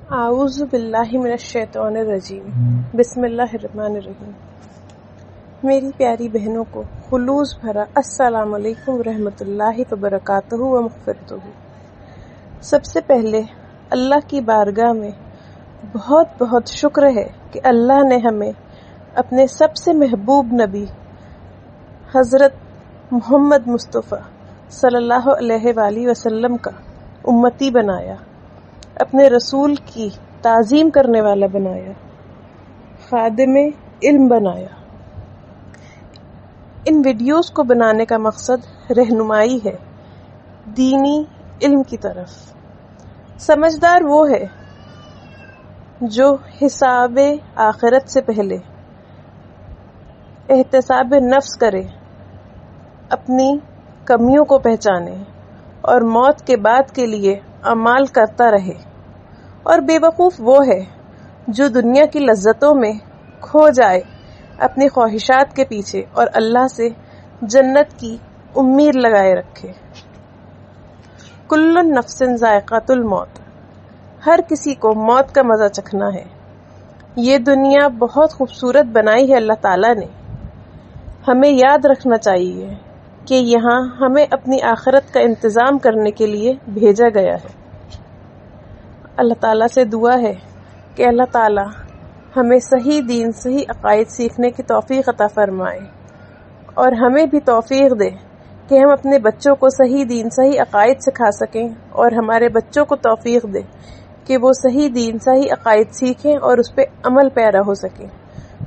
اعوذ باللہ من الشیطان الرجیم بسم اللہ الرحمن الرحیم۔ میری پیاری بہنوں کو خلوص بھرا السلام علیکم ورحمۃ اللہ وبرکاتہ و مغفرتہ۔ سب سے پہلے اللہ کی بارگاہ میں بہت بہت شکر ہے کہ اللہ نے ہمیں اپنے سب سے محبوب نبی حضرت محمد مصطفیٰ صلی اللہ علیہ وآلہ وسلم کا امتی بنایا، اپنے رسول کی تعظیم کرنے والا بنایا، خادم علم بنایا۔ ان ویڈیوز کو بنانے کا مقصد رہنمائی ہے دینی علم کی طرف۔ سمجھدار وہ ہے جو حساب آخرت سے پہلے احتساب نفس کرے، اپنی کمیوں کو پہچانے اور موت کے بعد کے لیے اعمال کرتا رہے، اور بے وقوف وہ ہے جو دنیا کی لذتوں میں کھو جائے اپنی خواہشات کے پیچھے اور اللہ سے جنت کی امید لگائے رکھے۔ کل نفس ذائقۃ الموت، ہر کسی کو موت کا مزہ چکھنا ہے۔ یہ دنیا بہت خوبصورت بنائی ہے اللہ تعالیٰ نے، ہمیں یاد رکھنا چاہیے کہ یہاں ہمیں اپنی آخرت کا انتظام کرنے کے لیے بھیجا گیا ہے۔ اللہ تعالیٰ سے دعا ہے کہ اللہ تعالیٰ ہمیں صحیح دین، صحیح عقائد سیکھنے کی توفیق عطا فرمائے، اور ہمیں بھی توفیق دے کہ ہم اپنے بچوں کو صحیح دین، صحیح عقائد سکھا سکیں، اور ہمارے بچوں کو توفیق دے کہ وہ صحیح دین، صحیح عقائد سیکھیں اور اس پہ عمل پیرا ہو سکیں،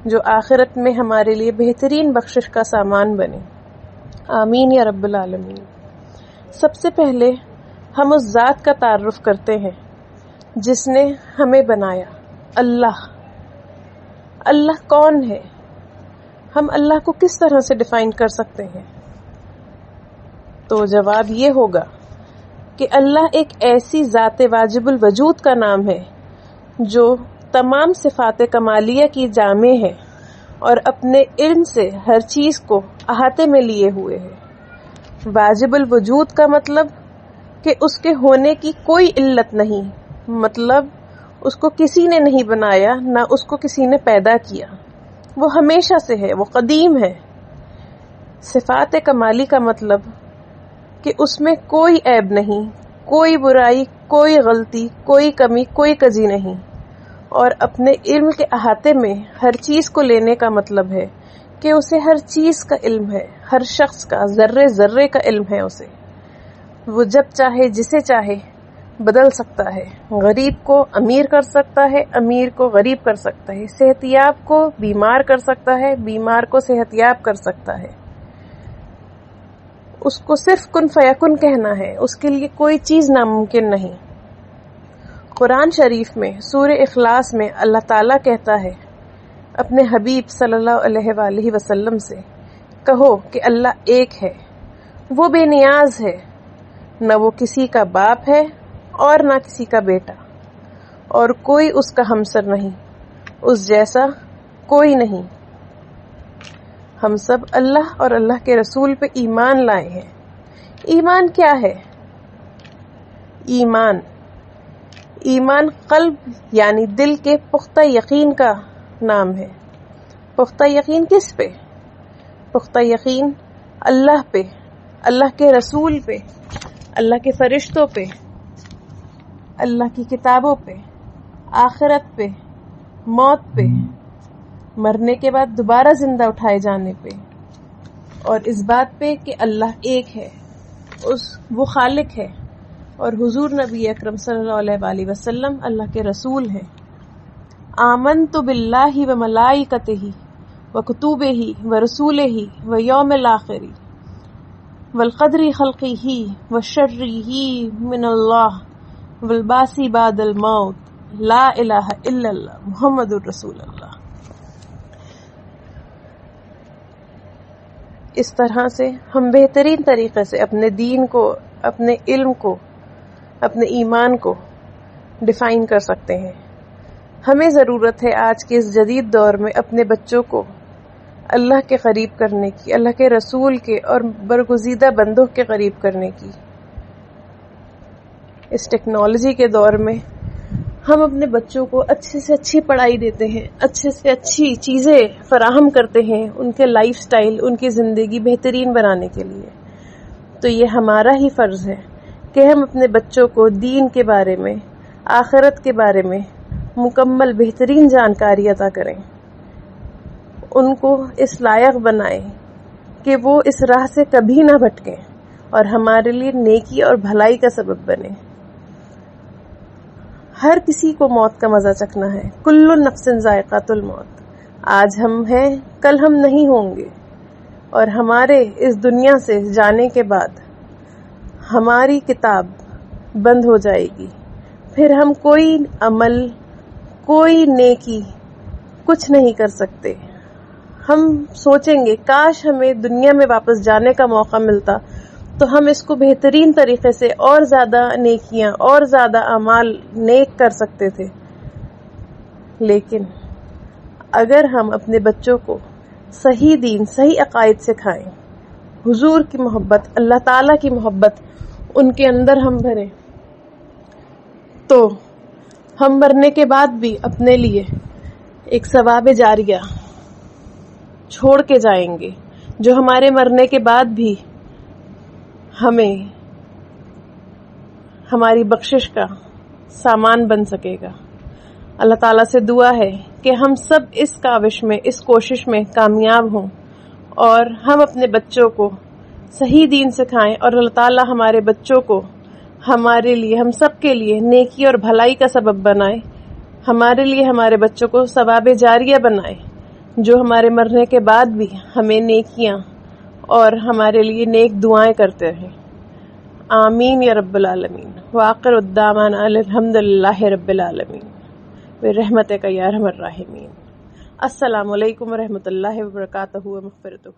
جو آخرت میں ہمارے لیے بہترین بخشش کا سامان بنے۔ آمین یا رب العالمین۔ سب سے پہلے ہم اس ذات کا تعارف کرتے ہیں جس نے ہمیں بنایا، اللہ۔ اللہ کون ہے؟ ہم اللہ کو کس طرح سے ڈیفائن کر سکتے ہیں؟ تو جواب یہ ہوگا کہ اللہ ایک ایسی ذات واجب الوجود کا نام ہے جو تمام صفات کمالیہ کی جامع ہے اور اپنے علم سے ہر چیز کو احاطے میں لیے ہوئے ہے۔ واجب الوجود کا مطلب کہ اس کے ہونے کی کوئی علت نہیں، مطلب اس کو کسی نے نہیں بنایا، نہ اس کو کسی نے پیدا کیا، وہ ہمیشہ سے ہے، وہ قدیم ہے۔ صفات کمالی کا مطلب کہ اس میں کوئی عیب نہیں، کوئی برائی، کوئی غلطی، کوئی کمی، کوئی کجی نہیں، اور اپنے علم کے احاطے میں ہر چیز کو لینے کا مطلب ہے کہ اسے ہر چیز کا علم ہے، ہر شخص کا ذرے ذرے کا علم ہے اسے۔ وہ جب چاہے جسے چاہے بدل سکتا ہے، غریب کو امیر کر سکتا ہے، امیر کو غریب کر سکتا ہے، صحت یاب کو بیمار کر سکتا ہے، بیمار کو صحت یاب کر سکتا ہے۔ اس کو صرف کن فیکن کہنا ہے، اس کے لیے کوئی چیز ناممکن نہیں۔ قرآن شریف میں سورہ اخلاص میں اللہ تعالیٰ کہتا ہے اپنے حبیب صلی اللہ علیہ وآلہ وسلم سے، کہو کہ اللہ ایک ہے، وہ بے نیاز ہے، نہ وہ کسی کا باپ ہے اور نہ کسی کا بیٹا، اور کوئی اس کا ہمسر نہیں، اس جیسا کوئی نہیں۔ ہم سب اللہ اور اللہ کے رسول پہ ایمان لائے ہیں۔ ایمان کیا ہے؟ ایمان قلب یعنی دل کے پختہ یقین کا نام ہے۔ پختہ یقین کس پہ؟ پختہ یقین اللہ پہ، اللہ کے رسول پہ، اللہ کے فرشتوں پہ، اللہ کی کتابوں پہ، آخرت پہ، موت پہ، مرنے کے بعد دوبارہ زندہ اٹھائے جانے پہ، اور اس بات پہ کہ اللہ ایک ہے، وہ خالق ہے، اور حضور نبی اکرم صلی اللہ علیہ وآلہ وسلم اللہ کے رسول ہیں۔ آمنت باللہ وملائکتہ وکتبہ ورسولہ ویوم الآخر والقدر خلقہ وشرہ من اللہ والبعث بعد الموت لا الہ الا اللہ محمد الرسول اللہ۔ اس طرح سے ہم بہترین طریقے سے اپنے دین کو، اپنے علم کو، اپنے ایمان کو ڈیفائن کر سکتے ہیں۔ ہمیں ضرورت ہے آج کے اس جدید دور میں اپنے بچوں کو اللہ کے قریب کرنے کی، اللہ کے رسول کے اور برگزیدہ بندوں کے قریب کرنے کی۔ اس ٹیکنالوجی کے دور میں ہم اپنے بچوں کو اچھے سے اچھی پڑھائی دیتے ہیں، اچھے سے اچھی چیزیں فراہم کرتے ہیں ان کے لائف سٹائل، ان کی زندگی بہترین بنانے کے لیے، تو یہ ہمارا ہی فرض ہے کہ ہم اپنے بچوں کو دین کے بارے میں، آخرت کے بارے میں مکمل بہترین جانکاری عطا کریں، ان کو اس لائق بنائیں کہ وہ اس راہ سے کبھی نہ بھٹکیں اور ہمارے لیے نیکی اور بھلائی کا سبب بنے۔ ہر کسی کو موت کا مزہ چکھنا ہے، کل نفس ذائقۃ الموت، آج ہم ہیں کل ہم نہیں ہوں گے، اور ہمارے اس دنیا سے جانے کے بعد ہماری کتاب بند ہو جائے گی، پھر ہم کوئی عمل، کوئی نیکی کچھ نہیں کر سکتے۔ ہم سوچیں گے کاش ہمیں دنیا میں واپس جانے کا موقع ملتا تو ہم اس کو بہترین طریقے سے اور زیادہ نیکیاں اور زیادہ اعمال نیک کر سکتے تھے، لیکن اگر ہم اپنے بچوں کو صحیح دین، صحیح عقائد سکھائیں، حضور کی محبت، اللہ تعالیٰ کی محبت ان کے اندر ہم بھریں، تو ہم مرنے کے بعد بھی اپنے لیے ایک ثواب جاریہ چھوڑ کے جائیں گے، جو ہمارے مرنے کے بعد بھی ہمیں ہماری بخشش کا سامان بن سکے گا۔ اللہ تعالیٰ سے دعا ہے کہ ہم سب اس کاوش میں، اس کوشش میں کامیاب ہوں اور ہم اپنے بچوں کو صحیح دین سکھائیں، اور اللہ تعالیٰ ہمارے بچوں کو ہمارے لیے، ہم سب کے لیے نیکی اور بھلائی کا سبب بنائے، ہمارے لیے ہمارے بچوں کو ثواب جاریہ بنائے، جو ہمارے مرنے کے بعد بھی ہمیں نیکیاں اور ہمارے لیے نیک دعائیں کرتے رہیں۔ آمین یا رب العالمین۔ وآخر الدعوانا الحمد للہ رب العالمین برحمتک یا ارحم الراحمین۔ السلام علیکم ورحمۃ اللہ وبرکاتہ و مغفرتہ۔